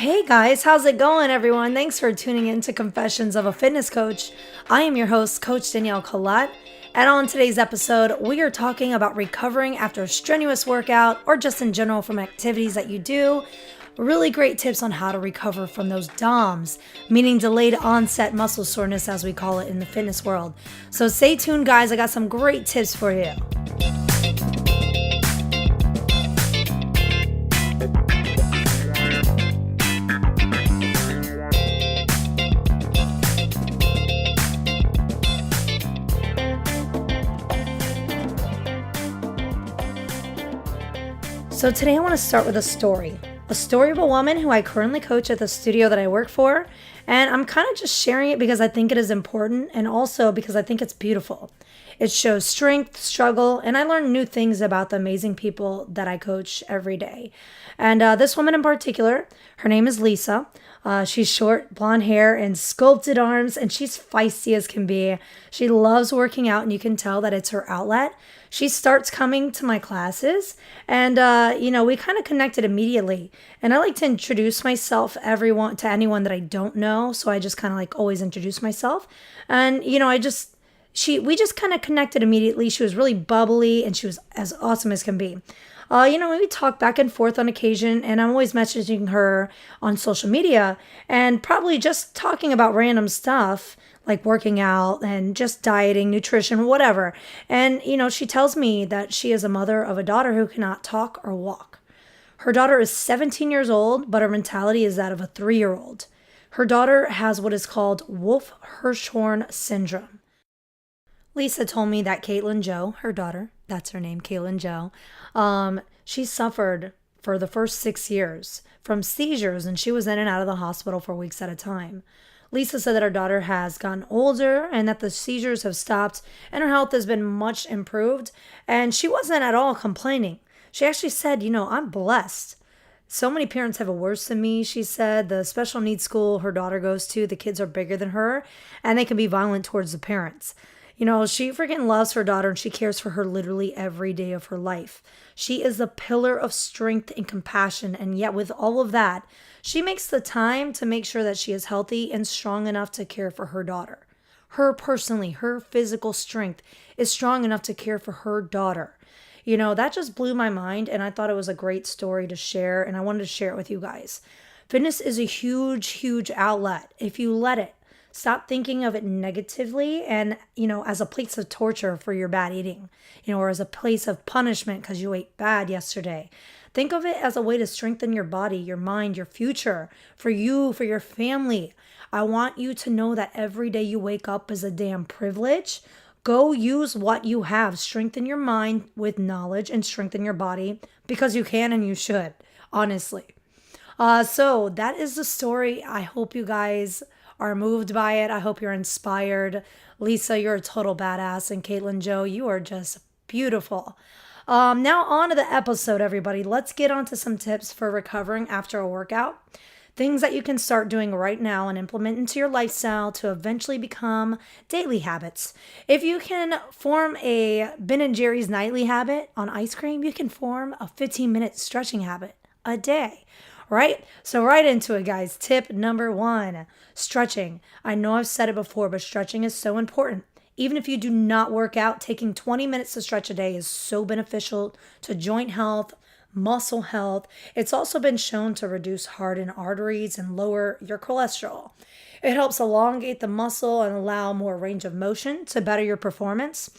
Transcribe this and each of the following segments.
Hey guys, how's it going, everyone? Thanks for tuning in to Confessions of a Fitness Coach. I am your host, Coach Danielle Collette, and on today's episode, we are talking about recovering after a strenuous workout or just in general from activities that you do. Really great tips on how to recover from those DOMS, meaning delayed onset muscle soreness, as we call it in the fitness world. So stay tuned, guys. I got some great tips for you. So today I want to start with a story of a woman who I currently coach at the studio that I work for. And I'm kind of just sharing it because I think it is important and also because I think it's beautiful. It shows strength, struggle, and I learn new things about the amazing people that I coach every day. And this woman in particular, her name is Lisa. She's short, blonde hair, and sculpted arms, and she's feisty as can be. She loves working out, and you can tell that it's her outlet. She starts coming to my classes, and we kind of connected immediately. And I like to introduce myself to anyone that I don't know, so I just kind of like always introduce myself. And we just kind of connected immediately. She was really bubbly, and she was as awesome as can be. We talk back and forth on occasion, and I'm always messaging her on social media and probably just talking about random stuff like working out and just dieting, nutrition, whatever. And, she tells me that she is a mother of a daughter who cannot talk or walk. Her daughter is 17 years old, but her mentality is that of a 3-year-old. Her daughter has what is called Wolf-Hirschhorn syndrome. Lisa told me that Caitlin Jo, her daughter, that's her name, Caitlin Jo, she suffered for the first 6 years from seizures, and she was in and out of the hospital for weeks at a time. Lisa said that her daughter has gotten older and that the seizures have stopped and her health has been much improved, and she wasn't at all complaining. She actually said, I'm blessed. So many parents have it worse than me, she said. The special needs school her daughter goes to, the kids are bigger than her, and they can be violent towards the parents. She freaking loves her daughter and she cares for her literally every day of her life. She is a pillar of strength and compassion, and yet with all of that, she makes the time to make sure that she is healthy and strong enough to care for her daughter. Her personally, her physical strength is strong enough to care for her daughter. That just blew my mind, and I thought it was a great story to share, and I wanted to share it with you guys. Fitness is a huge, huge outlet if you let it. Stop thinking of it negatively and, as a place of torture for your bad eating, or as a place of punishment because you ate bad yesterday. Think of it as a way to strengthen your body, your mind, your future, for you, for your family. I want you to know that every day you wake up is a damn privilege. Go use what you have. Strengthen your mind with knowledge and strengthen your body because you can and you should, honestly. So that is the story. I hope you guys are moved by it. I hope you're inspired. Lisa, you're a total badass. And Caitlin Jo, you are just beautiful. Now on to the episode, everybody. Let's get on to some tips for recovering after a workout. Things that you can start doing right now and implement into your lifestyle to eventually become daily habits. If you can form a Ben & Jerry's nightly habit on ice cream, you can form a 15-minute stretching habit a day. Right? So right into it, guys. Tip number 1, stretching. I know I've said it before, but stretching is so important. Even if you do not work out, taking 20 minutes to stretch a day is so beneficial to joint health, muscle health. It's also been shown to reduce hardened arteries and lower your cholesterol. It helps elongate the muscle and allow more range of motion to better your performance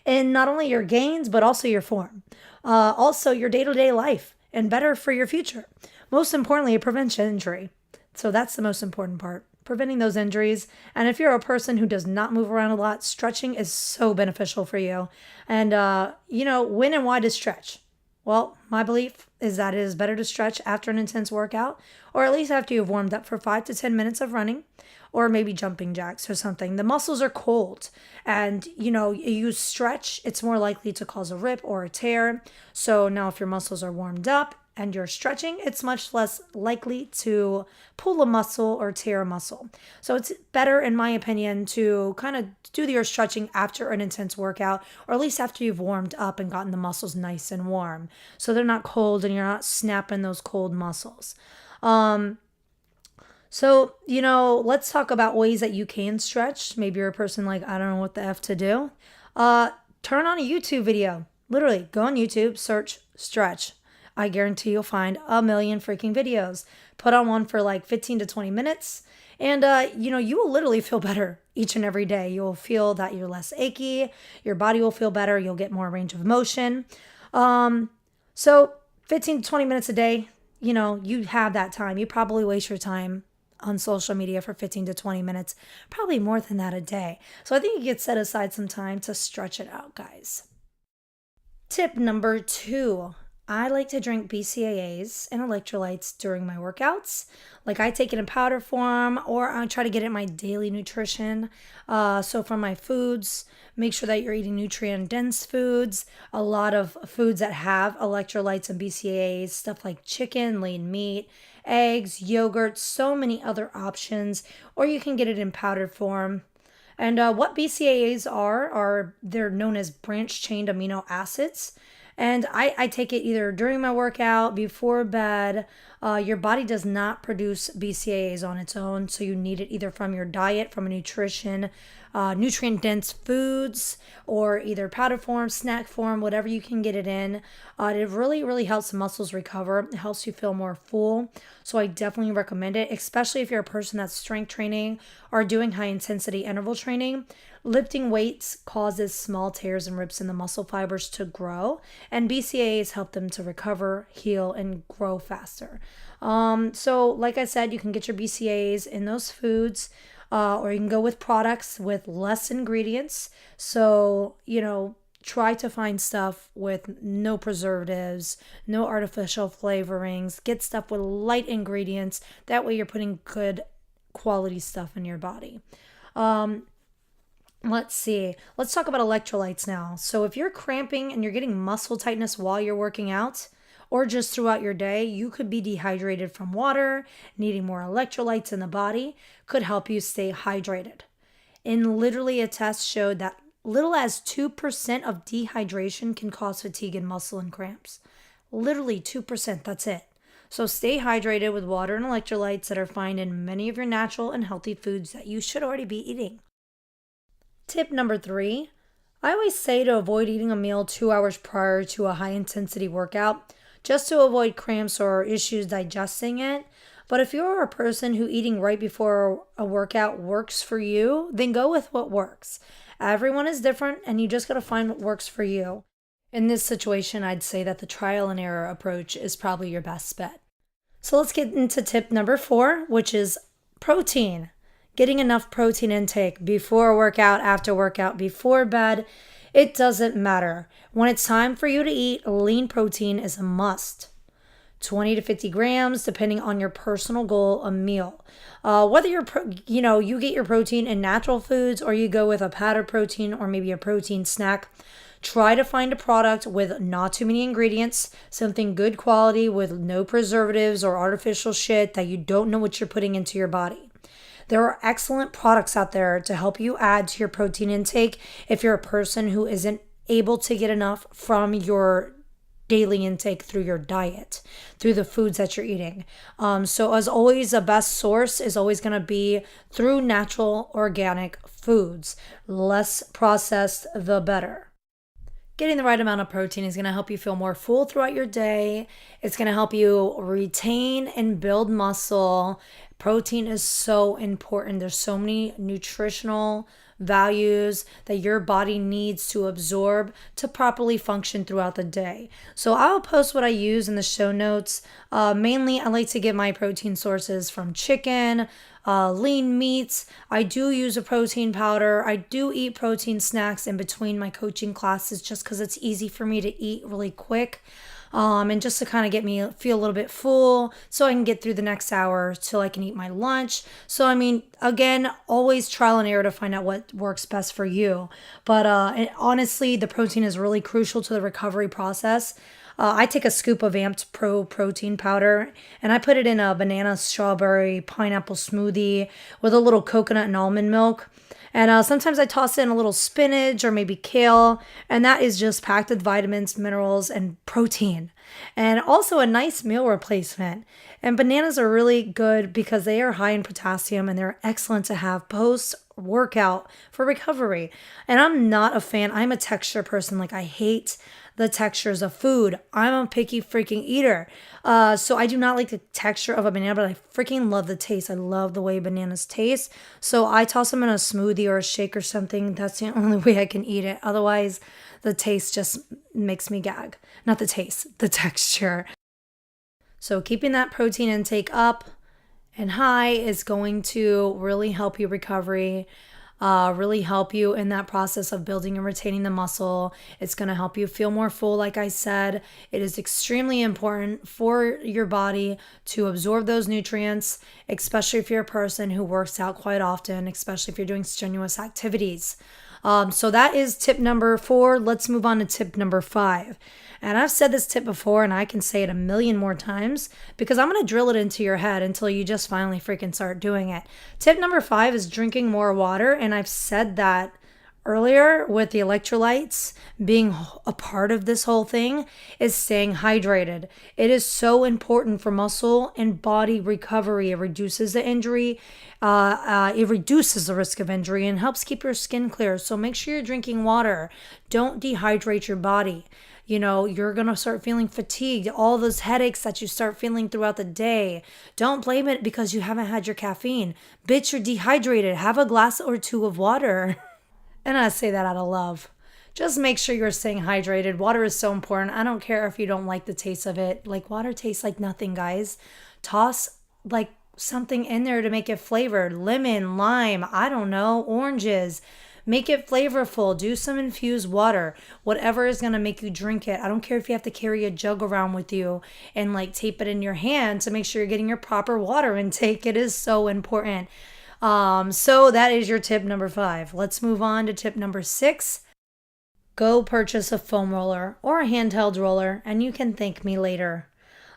in not only your gains, but also your form. Also your day-to-day life and better for your future. Most importantly, it prevents injury. So that's the most important part, preventing those injuries. And if you're a person who does not move around a lot, stretching is so beneficial for you. And, when and why to stretch? Well, my belief is that it is better to stretch after an intense workout, or at least after you've warmed up for 5 to 10 minutes of running, or maybe jumping jacks or something. The muscles are cold, and you stretch, it's more likely to cause a rip or a tear. So now if your muscles are warmed up and you're stretching, it's much less likely to pull a muscle or tear a muscle. So it's better, in my opinion, to kind of do your stretching after an intense workout, or at least after you've warmed up and gotten the muscles nice and warm, so they're not cold and you're not snapping those cold muscles. So, let's talk about ways that you can stretch. Maybe you're a person like, I don't know what the F to do. Turn on a YouTube video. Literally, go on YouTube, search stretch. I guarantee you'll find a million freaking videos. Put on one for like 15 to 20 minutes. And, you will literally feel better each and every day. You'll feel that you're less achy. Your body will feel better. You'll get more range of motion. So 15 to 20 minutes a day, you have that time. You probably waste your time on social media for 15 to 20 minutes, probably more than that a day. So I think you could set aside some time to stretch it out, guys. Tip number 2. I like to drink BCAAs and electrolytes during my workouts. Like I take it in powder form or I try to get it in my daily nutrition. So from my foods, make sure that you're eating nutrient dense foods. A lot of foods that have electrolytes and BCAAs, stuff like chicken, lean meat, eggs, yogurt, so many other options. Or you can get it in powder form. And what BCAAs are they're known as branch chain amino acids. And I take it either during my workout, before bed. Your body does not produce BCAAs on its own, so you need it either from your diet, from a nutrient dense foods, or either powder form, snack form, whatever you can get it in. It really, really helps muscles recover. It helps you feel more full. So I definitely recommend it, especially if you're a person that's strength training or doing high intensity interval training. Lifting weights causes small tears and rips in the muscle fibers to grow, and BCAAs help them to recover, heal, and grow faster. So like I said, you can get your BCAAs in those foods, or you can go with products with less ingredients. So, try to find stuff with no preservatives, no artificial flavorings. Get stuff with light ingredients. That way you're putting good quality stuff in your body. Let's see. Let's talk about electrolytes now. So if you're cramping and you're getting muscle tightness while you're working out or just throughout your day, you could be dehydrated from water. Needing more electrolytes in the body could help you stay hydrated. And literally a test showed that little as 2% of dehydration can cause fatigue and muscle and cramps. Literally 2%, that's it. So stay hydrated with water and electrolytes that are found in many of your natural and healthy foods that you should already be eating. Tip number 3, I always say to avoid eating a meal 2 hours prior to a high intensity workout just to avoid cramps or issues digesting it. But if you're a person who eating right before a workout works for you, then go with what works. Everyone is different and you just got to find what works for you. In this situation, I'd say that the trial and error approach is probably your best bet. So let's get into tip number 4, which is protein. Getting enough protein intake before workout, after workout, before bed, it doesn't matter. When it's time for you to eat, lean protein is a must. 20 to 50 grams, depending on your personal goal, a meal. Whether you get your protein in natural foods or you go with a powdered protein or maybe a protein snack, try to find a product with not too many ingredients, something good quality with no preservatives or artificial shit that you don't know what you're putting into your body. There are excellent products out there to help you add to your protein intake if you're a person who isn't able to get enough from your daily intake through your diet, through the foods that you're eating. So as always, the best source is always going to be through natural, organic foods. Less processed, the better. Getting the right amount of protein is going to help you feel more full throughout your day. It's going to help you retain and build muscle. Protein is so important. There's so many nutritional values that your body needs to absorb to properly function throughout the day. So I'll post what I use in the show notes. Mainly, I like to get my protein sources from chicken, lean meats. I do use a protein powder. I do eat protein snacks in between my coaching classes just because it's easy for me to eat really quick. And just to kind of get me feel a little bit full so I can get through the next hour till I can eat my lunch. So, again, always trial and error to find out what works best for you. But honestly, the protein is really crucial to the recovery process. I take a scoop of Amped Pro protein powder and I put it in a banana, strawberry, pineapple smoothie with a little coconut and almond milk. And sometimes I toss in a little spinach or maybe kale, and that is just packed with vitamins, minerals, and protein. And also a nice meal replacement. And bananas are really good because they are high in potassium and they're excellent to have post workout for recovery. And I'm not a fan, I'm a texture person. Like, I hate the textures of food. I'm a picky freaking eater. So I do not like the texture of a banana, but I freaking love the taste. I love the way bananas taste. So I toss them in a smoothie or a shake or something. That's the only way I can eat it. Otherwise, the taste just makes me gag. Not the taste, the texture. So keeping that protein intake up and high is going to really help you recovery, really help you in that process of building and retaining the muscle. It's going to help you feel more full. Like I said, it is extremely important for your body to absorb those nutrients, especially if you're a person who works out quite often, especially if you're doing strenuous activities. So that is tip number 4. Let's move on to tip number 5. And I've said this tip before and I can say it a million more times because I'm going to drill it into your head until you just finally freaking start doing it. Tip number 5 is drinking more water. And I've said that earlier with the electrolytes being a part of this whole thing is staying hydrated. It is so important for muscle and body recovery. It reduces the injury. It reduces the risk of injury and helps keep your skin clear. So make sure you're drinking water. Don't dehydrate your body. You're going to start feeling fatigued, all those headaches that you start feeling throughout the day. Don't blame it because you haven't had your caffeine. Bitch, you're dehydrated. Have a glass or 2 of water. And I say that out of love. Just make sure you're staying hydrated. Water is so important. I don't care if you don't like the taste of it. Like, water tastes like nothing, guys. Toss like something in there to make it flavored. Lemon, lime, I don't know, oranges. Make it flavorful. Do some infused water. Whatever is going to make you drink it. I don't care if you have to carry a jug around with you and like tape it in your hand to make sure you're getting your proper water intake. It is so important. So that is your tip number 5. Let's move on to tip number 6. Go purchase a foam roller or a handheld roller and you can thank me later.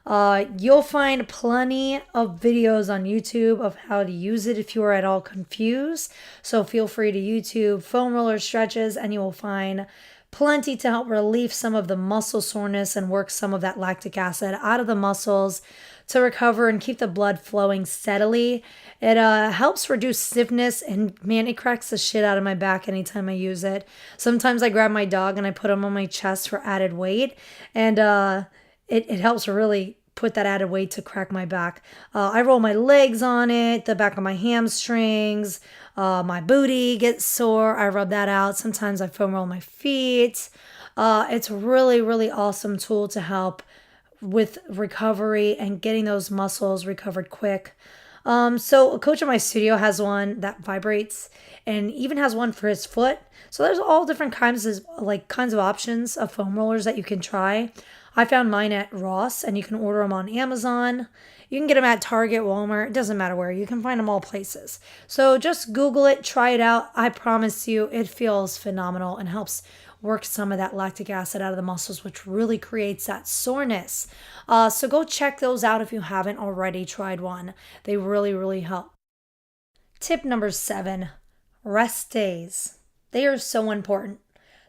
You'll find plenty of videos on YouTube of how to use it if you are at all confused. So feel free to YouTube foam roller stretches and you will find plenty to help relieve some of the muscle soreness and work some of that lactic acid out of the muscles to recover and keep the blood flowing steadily. It helps reduce stiffness, and man, it cracks the shit out of my back anytime I use it. Sometimes I grab my dog and I put him on my chest for added weight, and it helps really put that added weight to crack my back. I roll my legs on it, the back of my hamstrings, my booty gets sore. I rub that out. Sometimes I foam roll my feet. It's really, really awesome tool to help with recovery and getting those muscles recovered quick. So a coach in my studio has one that vibrates and even has one for his foot. So there's all different kinds of options of foam rollers that you can try. I found mine at Ross and you can order them on Amazon. You can get them at Target, Walmart. It doesn't matter where. You can find them all places. So just Google it, try it out. I promise you it feels phenomenal and helps work some of that lactic acid out of the muscles, which really creates that soreness. So go check those out if you haven't already tried one. They really, really help. Tip number 7, rest days. They are so important.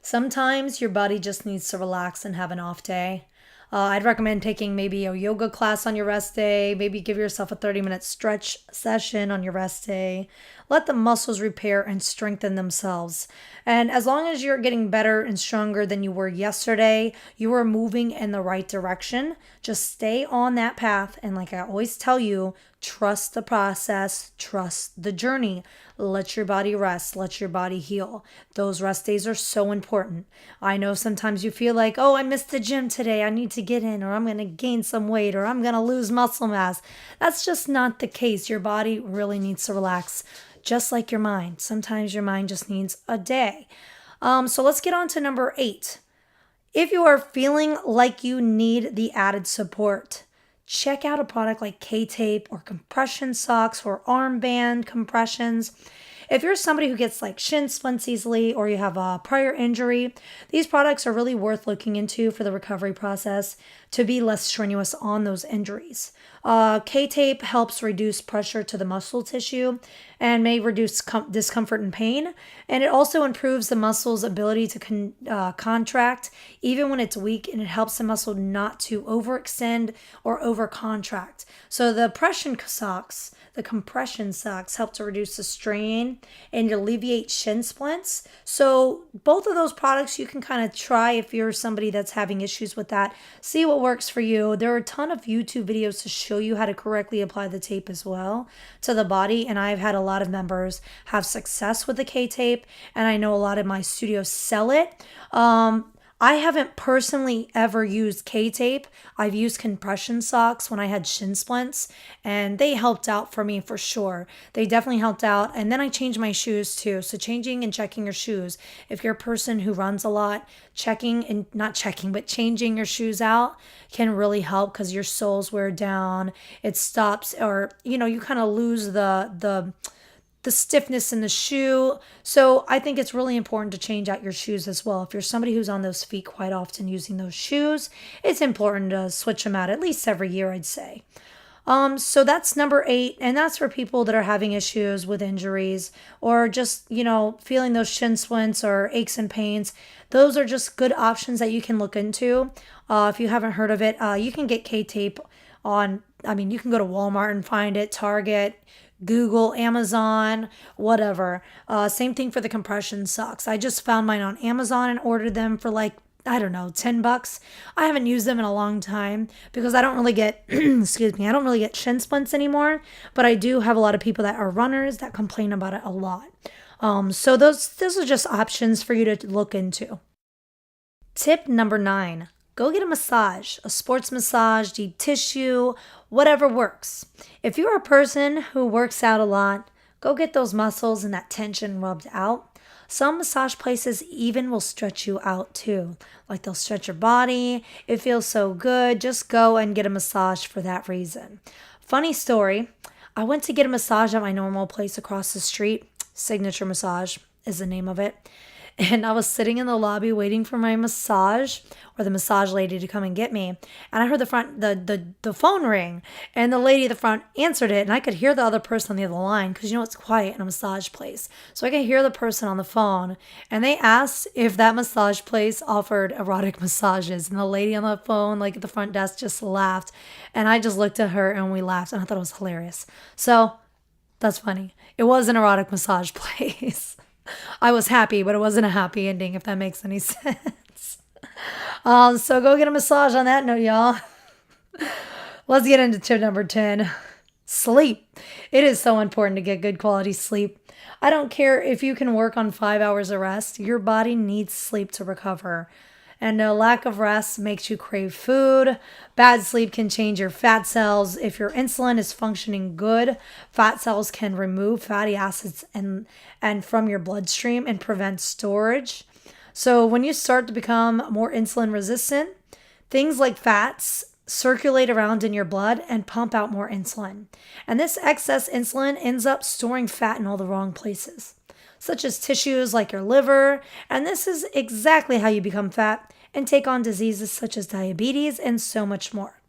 Sometimes your body just needs to relax and have an off day. I'd recommend taking maybe a yoga class on your rest day. Maybe give yourself a 30-minute stretch session on your rest day. Let the muscles repair and strengthen themselves. And as long as you're getting better and stronger than you were yesterday, you are moving in the right direction. Just stay on that path. And like I always tell you, trust the process, trust the journey. Let your body rest, let your body heal. Those rest days are so important. I know sometimes you feel like, oh, I missed the gym today. I need to get in, or I'm going to gain some weight, or I'm going to lose muscle mass. That's just not the case. Your body really needs to relax, just like your mind. Sometimes your mind just needs a day. So let's get on to number 8. If you are feeling like you need the added support, check out a product like K-tape or compression socks or armband compressions. If you're somebody who gets like shin splints easily or you have a prior injury, these products are really worth looking into for the recovery process. to be less strenuous on those injuries. K-tape helps reduce pressure to the muscle tissue and may reduce discomfort and pain. And it also improves the muscle's ability to contract even when it's weak, and it helps the muscle not to overextend or overcontract. So the compression socks help to reduce the strain and alleviate shin splints. So both of those products you can kind of try if you're somebody that's having issues with that. See what works for you. There are a ton of YouTube videos to show you how to correctly apply the tape as well to the body, and I've had a lot of members have success with the K-tape, and I know a lot of my studios sell it. I haven't personally ever used K-tape. I've used compression socks when I had shin splints, and they helped out for me for sure. They definitely helped out. And then I changed my shoes too. So changing and checking your shoes. If you're a person who runs a lot, changing your shoes out can really help because your soles wear down. It stops, or you kind of lose the stiffness in the shoe. So I think it's really important to change out your shoes as well. If you're somebody who's on those feet quite often using those shoes, it's important to switch them out at least every year, I'd say. So that's number 8, and that's for people that are having issues with injuries or just, feeling those shin splints or aches and pains. Those are just good options that you can look into. If you haven't heard of it, you can get K-tape you can go to Walmart and find it, Target, Google, Amazon, whatever. Same thing for the compression socks. I just found mine on Amazon and ordered them for $10. I haven't used them in a long time because I don't really get, I don't really get shin splints anymore, but I do have a lot of people that are runners that complain about it a lot. So those are just options for you to look into. Tip number 9. Go get a massage, a sports massage, deep tissue, whatever works. If you're a person who works out a lot, go get those muscles and that tension rubbed out. Some massage places even will stretch you out too. Like they'll stretch your body. It feels so good. Just go and get a massage for that reason. Funny story, I went to get a massage at my normal place across the street. Signature Massage is the name of it. And I was sitting in the lobby waiting for my massage or the massage lady to come and get me. And I heard the phone ring, and the lady at the front answered it, and I could hear the other person on the other line because it's quiet in a massage place. So I could hear the person on the phone, and they asked if that massage place offered erotic massages. And the lady on the phone, at the front desk, just laughed. And I just looked at her and we laughed, and I thought it was hilarious. So that's funny. It was an erotic massage place. I was happy, but it wasn't a happy ending, if that makes any sense. So go get a massage on that note, y'all. Let's get into tip number 10. Sleep. It is so important to get good quality sleep. I don't care if you can work on 5 hours of rest. Your body needs sleep to recover. And a lack of rest makes you crave food. Bad sleep can change your fat cells. If your insulin is functioning good, fat cells can remove fatty acids and from your bloodstream and prevent storage. So when you start to become more insulin resistant, things like fats circulate around in your blood and pump out more insulin. And this excess insulin ends up storing fat in all the wrong places, such as tissues like your liver, and this is exactly how you become fat and take on diseases such as diabetes and so much more.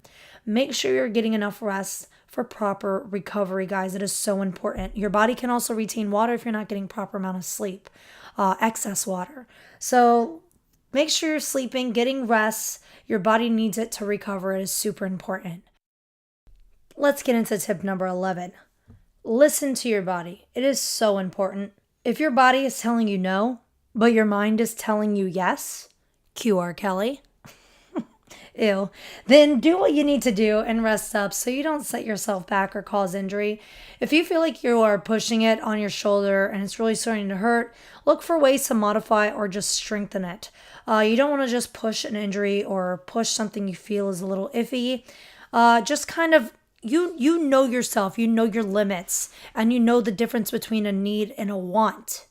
Make sure you're getting enough rest for proper recovery, guys. It is so important. Your body can also retain water if you're not getting proper amount of sleep, excess water. So make sure you're sleeping, getting rest. Your body needs it to recover. It is super important. Let's get into tip number 11. Listen to your body. It is so important. If your body is telling you no, but your mind is telling you yes, cue R. Kelly, ew, then do what you need to do and rest up so you don't set yourself back or cause injury. If you feel like you are pushing it on your shoulder and it's really starting to hurt, look for ways to modify or just strengthen it. You don't want to just push an injury or push something you feel is a little iffy. Just kind of You know yourself, you know your limits, and you know the difference between a need and a want.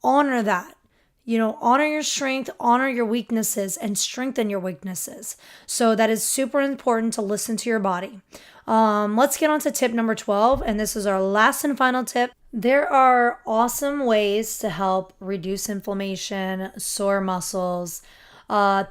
Honor that. Honor your strength, honor your weaknesses, and strengthen your weaknesses. So that is super important to listen to your body. Let's get on to tip number 12, and this is our last and final tip. There are awesome ways to help reduce inflammation, sore muscles,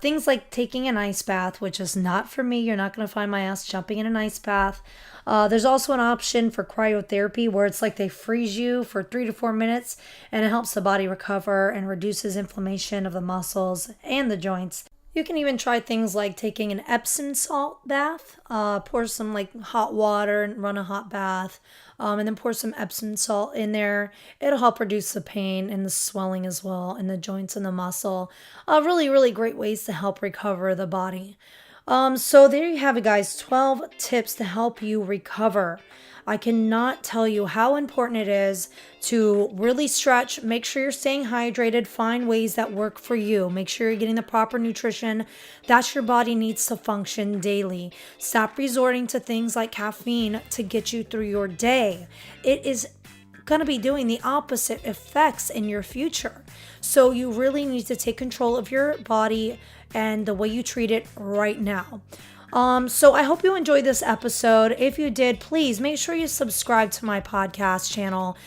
Things like taking an ice bath, which is not for me. You're not going to find my ass jumping in an ice bath. There's also an option for cryotherapy where it's like they freeze you for 3 to 4 minutes and it helps the body recover and reduces inflammation of the muscles and the joints. You can even try things like taking an Epsom salt bath. Pour some like hot water and run a hot bath, and then pour some Epsom salt in there. It'll help reduce the pain and the swelling as well in the joints and the muscle. Really, really great ways to help recover the body. So there you have it, guys. 12 tips to help you recover. I cannot tell you how important it is to really stretch. Make sure you're staying hydrated. Find ways that work for you. Make sure you're getting the proper nutrition that your body needs to function daily. Stop resorting to things like caffeine to get you through your day. It is going to be doing the opposite effects in your future. So you really need to take control of your body and the way you treat it right now. So I hope you enjoyed this episode. If you did, please make sure you subscribe to my podcast channel,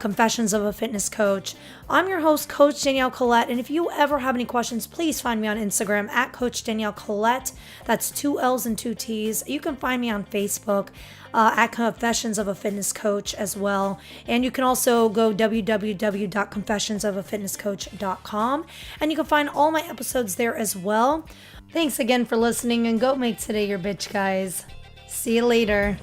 Confessions of a Fitness Coach. I'm your host, Coach Danielle Collette. And if you ever have any questions, please find me on Instagram at Coach Danielle Collette. That's 2 L's and 2 T's. You can find me on Facebook at Confessions of a Fitness Coach as well. And you can also go www.confessionsofaFitnessCoach.com. And you can find all my episodes there as well. Thanks again for listening, and go make today your bitch, guys. See you later.